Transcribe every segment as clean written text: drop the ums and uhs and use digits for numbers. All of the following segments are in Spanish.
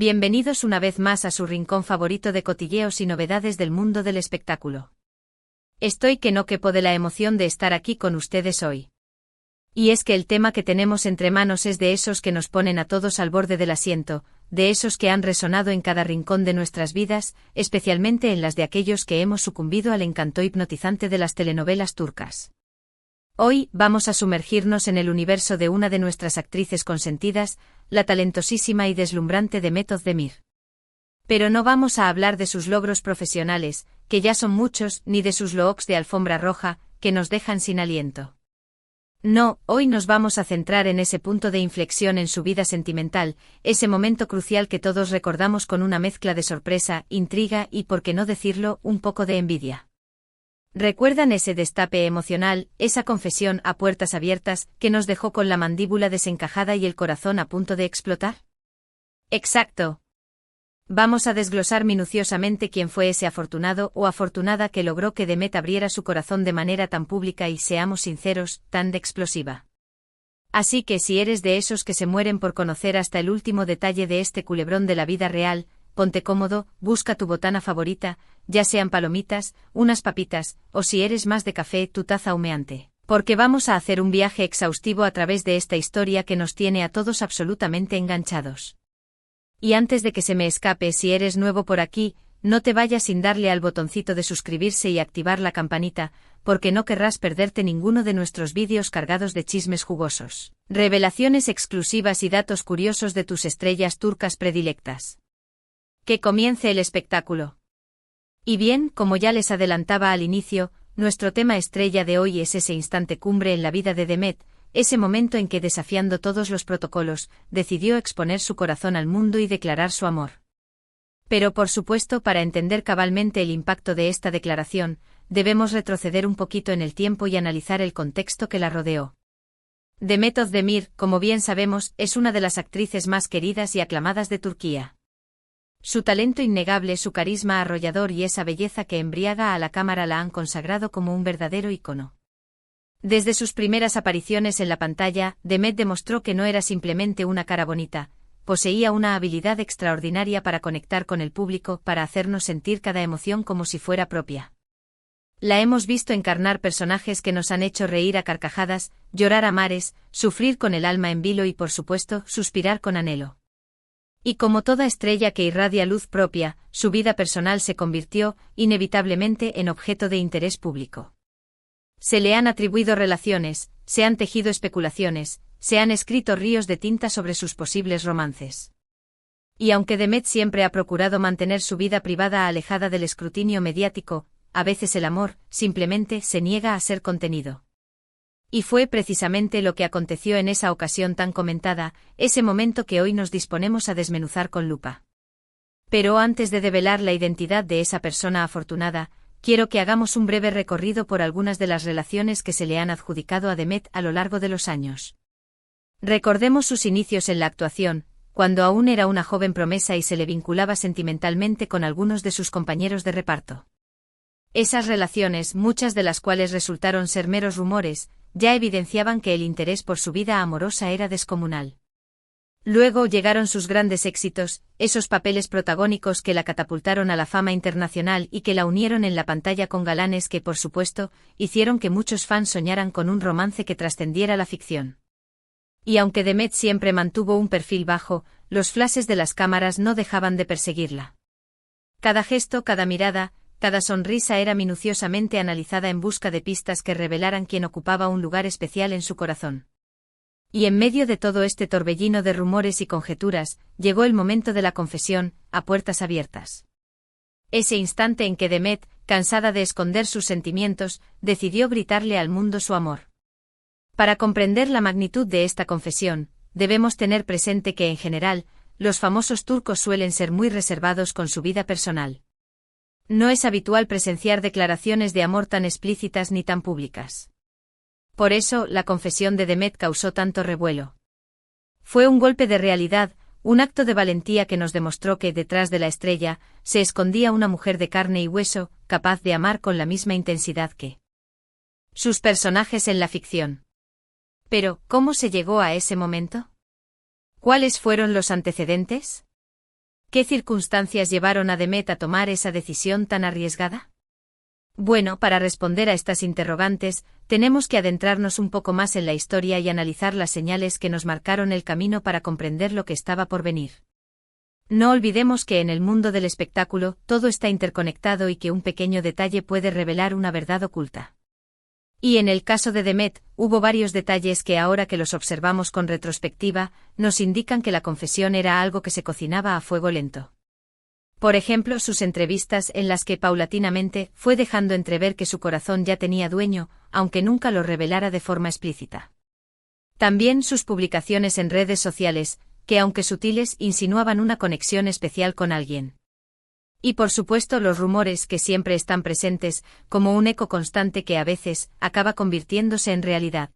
Bienvenidos una vez más a su rincón favorito de cotilleos y novedades del mundo del espectáculo. Estoy que no quepo de la emoción de estar aquí con ustedes hoy. Y es que el tema que tenemos entre manos es de esos que nos ponen a todos al borde del asiento, de esos que han resonado en cada rincón de nuestras vidas, especialmente en las de aquellos que hemos sucumbido al encanto hipnotizante de las telenovelas turcas. Hoy vamos a sumergirnos en el universo de una de nuestras actrices consentidas, la talentosísima y deslumbrante Demet Özdemir. Pero no vamos a hablar de sus logros profesionales, que ya son muchos, ni de sus looks de alfombra roja, que nos dejan sin aliento. No, hoy nos vamos a centrar en ese punto de inflexión en su vida sentimental, ese momento crucial que todos recordamos con una mezcla de sorpresa, intriga y, por qué no decirlo, un poco de envidia. ¿Recuerdan ese destape emocional, esa confesión a puertas abiertas, que nos dejó con la mandíbula desencajada y el corazón a punto de explotar? Exacto. Vamos a desglosar minuciosamente quién fue ese afortunado o afortunada que logró que Demet abriera su corazón de manera tan pública y, seamos sinceros, tan de explosiva. Así que si eres de esos que se mueren por conocer hasta el último detalle de este culebrón de la vida real, ponte cómodo, busca tu botana favorita, ya sean palomitas, unas papitas, o si eres más de café, tu taza humeante, porque vamos a hacer un viaje exhaustivo a través de esta historia que nos tiene a todos absolutamente enganchados. Y antes de que se me escape, si eres nuevo por aquí, no te vayas sin darle al botoncito de suscribirse y activar la campanita, porque no querrás perderte ninguno de nuestros vídeos cargados de chismes jugosos, revelaciones exclusivas y datos curiosos de tus estrellas turcas predilectas. Que comience el espectáculo. Y bien, como ya les adelantaba al inicio, nuestro tema estrella de hoy es ese instante cumbre en la vida de Demet, ese momento en que, desafiando todos los protocolos, decidió exponer su corazón al mundo y declarar su amor. Pero por supuesto, para entender cabalmente el impacto de esta declaración, debemos retroceder un poquito en el tiempo y analizar el contexto que la rodeó. Demet Özdemir, como bien sabemos, es una de las actrices más queridas y aclamadas de Turquía. Su talento innegable, su carisma arrollador y esa belleza que embriaga a la cámara la han consagrado como un verdadero ícono. Desde sus primeras apariciones en la pantalla, Demet demostró que no era simplemente una cara bonita, poseía una habilidad extraordinaria para conectar con el público, para hacernos sentir cada emoción como si fuera propia. La hemos visto encarnar personajes que nos han hecho reír a carcajadas, llorar a mares, sufrir con el alma en vilo y, por supuesto, suspirar con anhelo. Y como toda estrella que irradia luz propia, su vida personal se convirtió, inevitablemente, en objeto de interés público. Se le han atribuido relaciones, se han tejido especulaciones, se han escrito ríos de tinta sobre sus posibles romances. Y aunque Demet siempre ha procurado mantener su vida privada alejada del escrutinio mediático, a veces el amor, simplemente, se niega a ser contenido. Y fue precisamente lo que aconteció en esa ocasión tan comentada, ese momento que hoy nos disponemos a desmenuzar con lupa. Pero antes de develar la identidad de esa persona afortunada, quiero que hagamos un breve recorrido por algunas de las relaciones que se le han adjudicado a Demet a lo largo de los años. Recordemos sus inicios en la actuación, cuando aún era una joven promesa y se le vinculaba sentimentalmente con algunos de sus compañeros de reparto. Esas relaciones, muchas de las cuales resultaron ser meros rumores, ya evidenciaban que el interés por su vida amorosa era descomunal. Luego llegaron sus grandes éxitos, esos papeles protagónicos que la catapultaron a la fama internacional y que la unieron en la pantalla con galanes que, por supuesto, hicieron que muchos fans soñaran con un romance que trascendiera la ficción. Y aunque Demet siempre mantuvo un perfil bajo, los flashes de las cámaras no dejaban de perseguirla. Cada gesto, cada mirada, cada sonrisa era minuciosamente analizada en busca de pistas que revelaran quién ocupaba un lugar especial en su corazón. Y en medio de todo este torbellino de rumores y conjeturas, llegó el momento de la confesión, a puertas abiertas. Ese instante en que Demet, cansada de esconder sus sentimientos, decidió gritarle al mundo su amor. Para comprender la magnitud de esta confesión, debemos tener presente que en general, los famosos turcos suelen ser muy reservados con su vida personal. No es habitual presenciar declaraciones de amor tan explícitas ni tan públicas. Por eso, la confesión de Demet causó tanto revuelo. Fue un golpe de realidad, un acto de valentía que nos demostró que detrás de la estrella se escondía una mujer de carne y hueso, capaz de amar con la misma intensidad que sus personajes en la ficción. Pero, ¿cómo se llegó a ese momento? ¿Cuáles fueron los antecedentes? ¿Qué circunstancias llevaron a Demet a tomar esa decisión tan arriesgada? Bueno, para responder a estas interrogantes, tenemos que adentrarnos un poco más en la historia y analizar las señales que nos marcaron el camino para comprender lo que estaba por venir. No olvidemos que en el mundo del espectáculo todo está interconectado y que un pequeño detalle puede revelar una verdad oculta. Y en el caso de Demet, hubo varios detalles que ahora que los observamos con retrospectiva, nos indican que la confesión era algo que se cocinaba a fuego lento. Por ejemplo, sus entrevistas en las que paulatinamente fue dejando entrever que su corazón ya tenía dueño, aunque nunca lo revelara de forma explícita. También sus publicaciones en redes sociales, que aunque sutiles insinuaban una conexión especial con alguien. Y por supuesto los rumores que siempre están presentes, como un eco constante que a veces acaba convirtiéndose en realidad.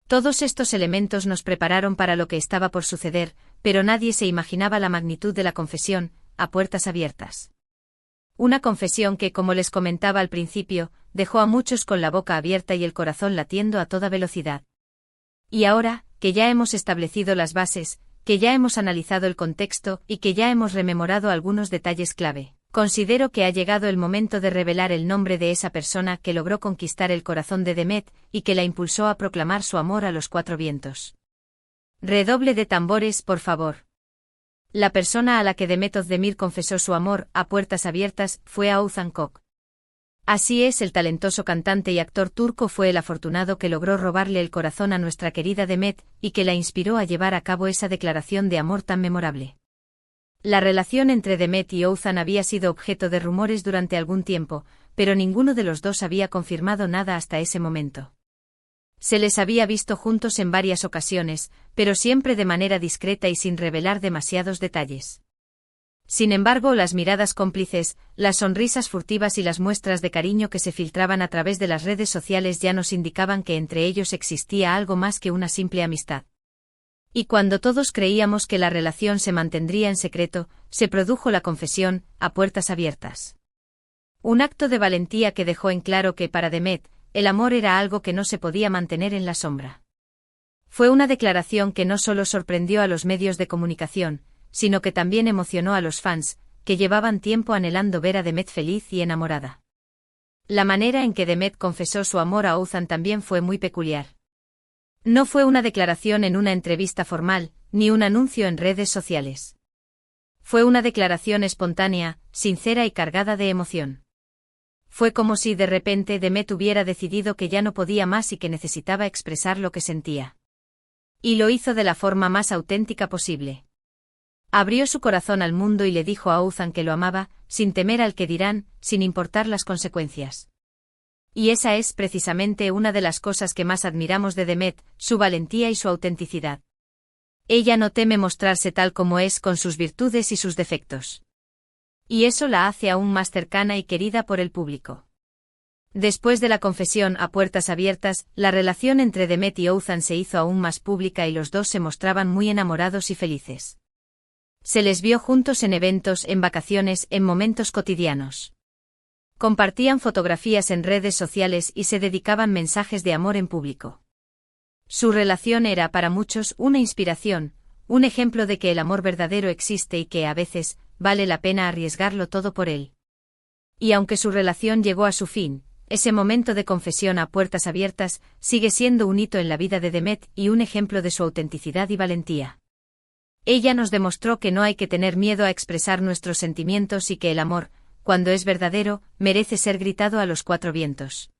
Todos estos elementos nos prepararon para lo que estaba por suceder, pero nadie se imaginaba la magnitud de la confesión, a puertas abiertas. Una confesión que, como les comentaba al principio, dejó a muchos con la boca abierta y el corazón latiendo a toda velocidad. Y ahora, que ya hemos establecido las bases, que ya hemos analizado el contexto y que ya hemos rememorado algunos detalles clave, considero que ha llegado el momento de revelar el nombre de esa persona que logró conquistar el corazón de Demet y que la impulsó a proclamar su amor a los cuatro vientos. Redoble de tambores, por favor. La persona a la que Demet Özdemir confesó su amor a puertas abiertas fue a Oğuzhan Koç. Así es, el talentoso cantante y actor turco fue el afortunado que logró robarle el corazón a nuestra querida Demet y que la inspiró a llevar a cabo esa declaración de amor tan memorable. La relación entre Demet y Oğuzhan había sido objeto de rumores durante algún tiempo, pero ninguno de los dos había confirmado nada hasta ese momento. Se les había visto juntos en varias ocasiones, pero siempre de manera discreta y sin revelar demasiados detalles. Sin embargo, las miradas cómplices, las sonrisas furtivas y las muestras de cariño que se filtraban a través de las redes sociales ya nos indicaban que entre ellos existía algo más que una simple amistad. Y cuando todos creíamos que la relación se mantendría en secreto, se produjo la confesión, a puertas abiertas. Un acto de valentía que dejó en claro que para Demet, el amor era algo que no se podía mantener en la sombra. Fue una declaración que no solo sorprendió a los medios de comunicación, sino que también emocionó a los fans, que llevaban tiempo anhelando ver a Demet feliz y enamorada. La manera en que Demet confesó su amor a Oğuzhan también fue muy peculiar. No fue una declaración en una entrevista formal, ni un anuncio en redes sociales. Fue una declaración espontánea, sincera y cargada de emoción. Fue como si de repente Demet hubiera decidido que ya no podía más y que necesitaba expresar lo que sentía. Y lo hizo de la forma más auténtica posible. Abrió su corazón al mundo y le dijo a Oğuzhan que lo amaba, sin temer al que dirán, sin importar las consecuencias. Y esa es precisamente una de las cosas que más admiramos de Demet, su valentía y su autenticidad. Ella no teme mostrarse tal como es con sus virtudes y sus defectos. Y eso la hace aún más cercana y querida por el público. Después de la confesión a puertas abiertas, la relación entre Demet y Oğuzhan se hizo aún más pública y los dos se mostraban muy enamorados y felices. Se les vio juntos en eventos, en vacaciones, en momentos cotidianos. Compartían fotografías en redes sociales y se dedicaban mensajes de amor en público. Su relación era para muchos una inspiración, un ejemplo de que el amor verdadero existe y que a veces vale la pena arriesgarlo todo por él. Y aunque su relación llegó a su fin, ese momento de confesión a puertas abiertas sigue siendo un hito en la vida de Demet y un ejemplo de su autenticidad y valentía. Ella nos demostró que no hay que tener miedo a expresar nuestros sentimientos y que el amor, cuando es verdadero, merece ser gritado a los cuatro vientos.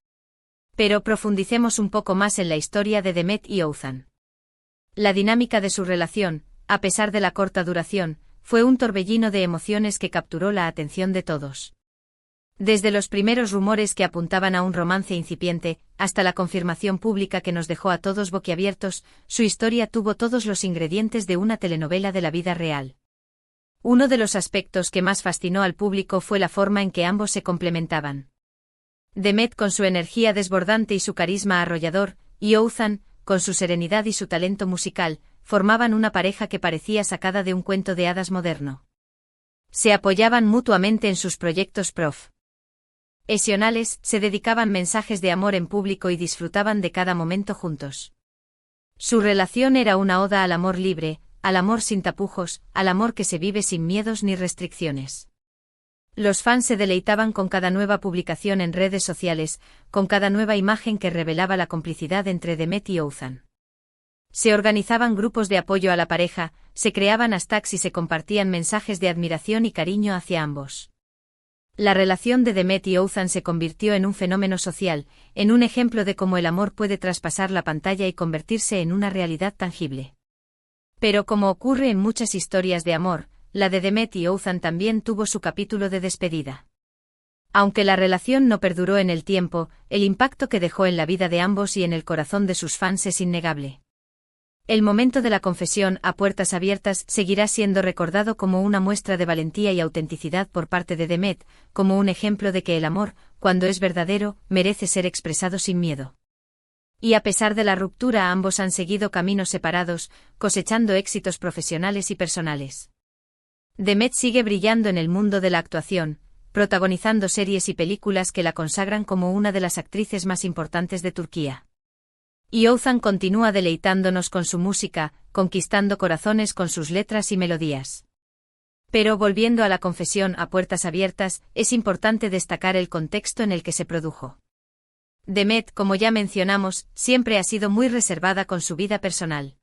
Pero profundicemos un poco más en la historia de Demet y Oğuzhan. La dinámica de su relación, a pesar de la corta duración, fue un torbellino de emociones que capturó la atención de todos. Desde los primeros rumores que apuntaban a un romance incipiente, hasta la confirmación pública que nos dejó a todos boquiabiertos, su historia tuvo todos los ingredientes de una telenovela de la vida real. Uno de los aspectos que más fascinó al público fue la forma en que ambos se complementaban. Demet con su energía desbordante y su carisma arrollador, y Oğuzhan, con su serenidad y su talento musical, formaban una pareja que parecía sacada de un cuento de hadas moderno. Se apoyaban mutuamente en sus proyectos profesionales, se dedicaban mensajes de amor en público y disfrutaban de cada momento juntos. Su relación era una oda al amor libre, al amor sin tapujos, al amor que se vive sin miedos ni restricciones. Los fans se deleitaban con cada nueva publicación en redes sociales, con cada nueva imagen que revelaba la complicidad entre Demet y Oğuzhan. Se organizaban grupos de apoyo a la pareja, se creaban hashtags y se compartían mensajes de admiración y cariño hacia ambos. La relación de Demet y Oğuzhan se convirtió en un fenómeno social, en un ejemplo de cómo el amor puede traspasar la pantalla y convertirse en una realidad tangible. Pero como ocurre en muchas historias de amor, la de Demet y Oğuzhan también tuvo su capítulo de despedida. Aunque la relación no perduró en el tiempo, el impacto que dejó en la vida de ambos y en el corazón de sus fans es innegable. El momento de la confesión a puertas abiertas seguirá siendo recordado como una muestra de valentía y autenticidad por parte de Demet, como un ejemplo de que el amor, cuando es verdadero, merece ser expresado sin miedo. Y a pesar de la ruptura, ambos han seguido caminos separados, cosechando éxitos profesionales y personales. Demet sigue brillando en el mundo de la actuación, protagonizando series y películas que la consagran como una de las actrices más importantes de Turquía. Y Oğuzhan continúa deleitándonos con su música, conquistando corazones con sus letras y melodías. Pero volviendo a la confesión a puertas abiertas, es importante destacar el contexto en el que se produjo. Demet, como ya mencionamos, siempre ha sido muy reservada con su vida personal.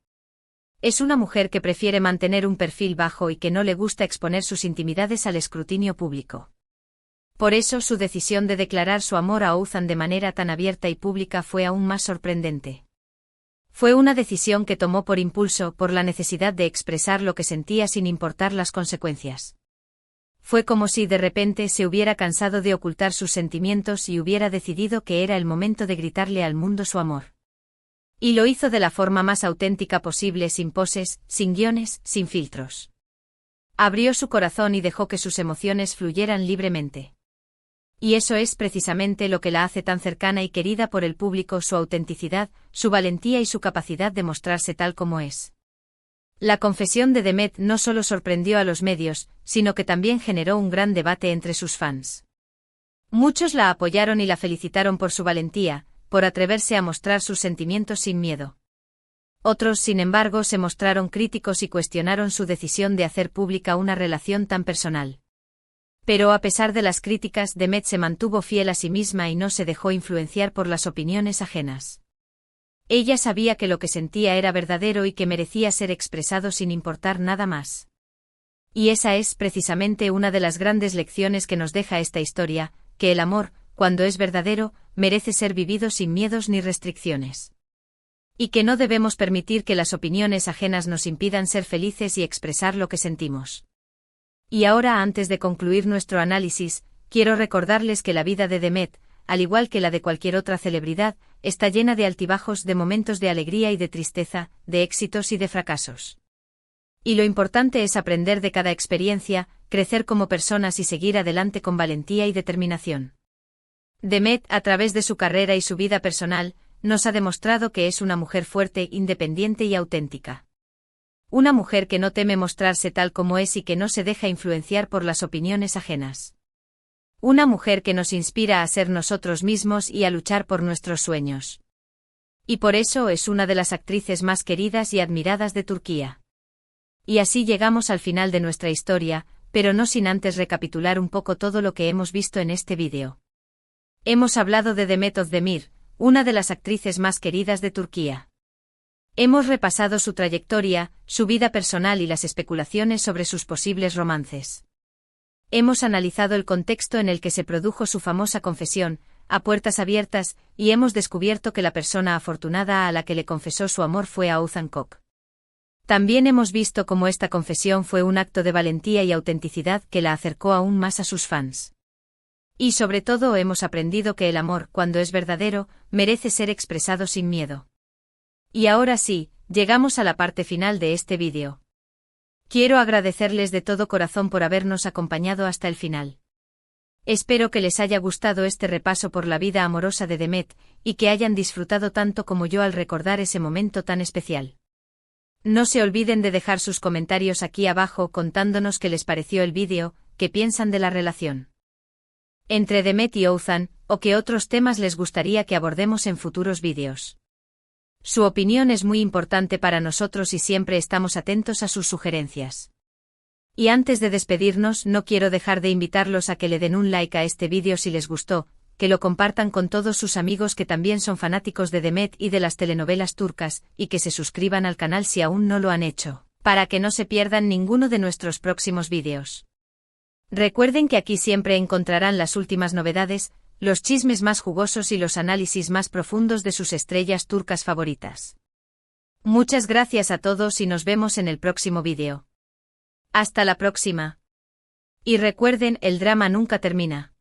Es una mujer que prefiere mantener un perfil bajo y que no le gusta exponer sus intimidades al escrutinio público. Por eso su decisión de declarar su amor a Oğuzhan de manera tan abierta y pública fue aún más sorprendente. Fue una decisión que tomó por impulso, por la necesidad de expresar lo que sentía sin importar las consecuencias. Fue como si de repente se hubiera cansado de ocultar sus sentimientos y hubiera decidido que era el momento de gritarle al mundo su amor. Y lo hizo de la forma más auténtica posible, sin poses, sin guiones, sin filtros. Abrió su corazón y dejó que sus emociones fluyeran libremente. Y eso es precisamente lo que la hace tan cercana y querida por el público: su autenticidad, su valentía y su capacidad de mostrarse tal como es. La confesión de Demet no solo sorprendió a los medios, sino que también generó un gran debate entre sus fans. Muchos la apoyaron y la felicitaron por su valentía, por atreverse a mostrar sus sentimientos sin miedo. Otros, sin embargo, se mostraron críticos y cuestionaron su decisión de hacer pública una relación tan personal. Pero a pesar de las críticas, Demet se mantuvo fiel a sí misma y no se dejó influenciar por las opiniones ajenas. Ella sabía que lo que sentía era verdadero y que merecía ser expresado sin importar nada más. Y esa es precisamente una de las grandes lecciones que nos deja esta historia, que el amor, cuando es verdadero, merece ser vivido sin miedos ni restricciones. Y que no debemos permitir que las opiniones ajenas nos impidan ser felices y expresar lo que sentimos. Y ahora, antes de concluir nuestro análisis, quiero recordarles que la vida de Demet, al igual que la de cualquier otra celebridad, está llena de altibajos, de momentos de alegría y de tristeza, de éxitos y de fracasos. Y lo importante es aprender de cada experiencia, crecer como personas y seguir adelante con valentía y determinación. Demet, a través de su carrera y su vida personal, nos ha demostrado que es una mujer fuerte, independiente y auténtica. Una mujer que no teme mostrarse tal como es y que no se deja influenciar por las opiniones ajenas. Una mujer que nos inspira a ser nosotros mismos y a luchar por nuestros sueños. Y por eso es una de las actrices más queridas y admiradas de Turquía. Y así llegamos al final de nuestra historia, pero no sin antes recapitular un poco todo lo que hemos visto en este vídeo. Hemos hablado de Demet Özdemir, una de las actrices más queridas de Turquía. Hemos repasado su trayectoria, su vida personal y las especulaciones sobre sus posibles romances. Hemos analizado el contexto en el que se produjo su famosa confesión, a puertas abiertas, y hemos descubierto que la persona afortunada a la que le confesó su amor fue a Oğuzhan Koç. También hemos visto cómo esta confesión fue un acto de valentía y autenticidad que la acercó aún más a sus fans. Y sobre todo hemos aprendido que el amor, cuando es verdadero, merece ser expresado sin miedo. Y ahora sí, llegamos a la parte final de este vídeo. Quiero agradecerles de todo corazón por habernos acompañado hasta el final. Espero que les haya gustado este repaso por la vida amorosa de Demet, y que hayan disfrutado tanto como yo al recordar ese momento tan especial. No se olviden de dejar sus comentarios aquí abajo contándonos qué les pareció el vídeo, qué piensan de la relación entre Demet y Oğuzhan, o qué otros temas les gustaría que abordemos en futuros vídeos. Su opinión es muy importante para nosotros y siempre estamos atentos a sus sugerencias. Y antes de despedirnos, no quiero dejar de invitarlos a que le den un like a este vídeo si les gustó, que lo compartan con todos sus amigos que también son fanáticos de Demet y de las telenovelas turcas, y que se suscriban al canal si aún no lo han hecho, para que no se pierdan ninguno de nuestros próximos vídeos. Recuerden que aquí siempre encontrarán las últimas novedades, los chismes más jugosos y los análisis más profundos de sus estrellas turcas favoritas. Muchas gracias a todos y nos vemos en el próximo vídeo. Hasta la próxima. Y recuerden, el drama nunca termina.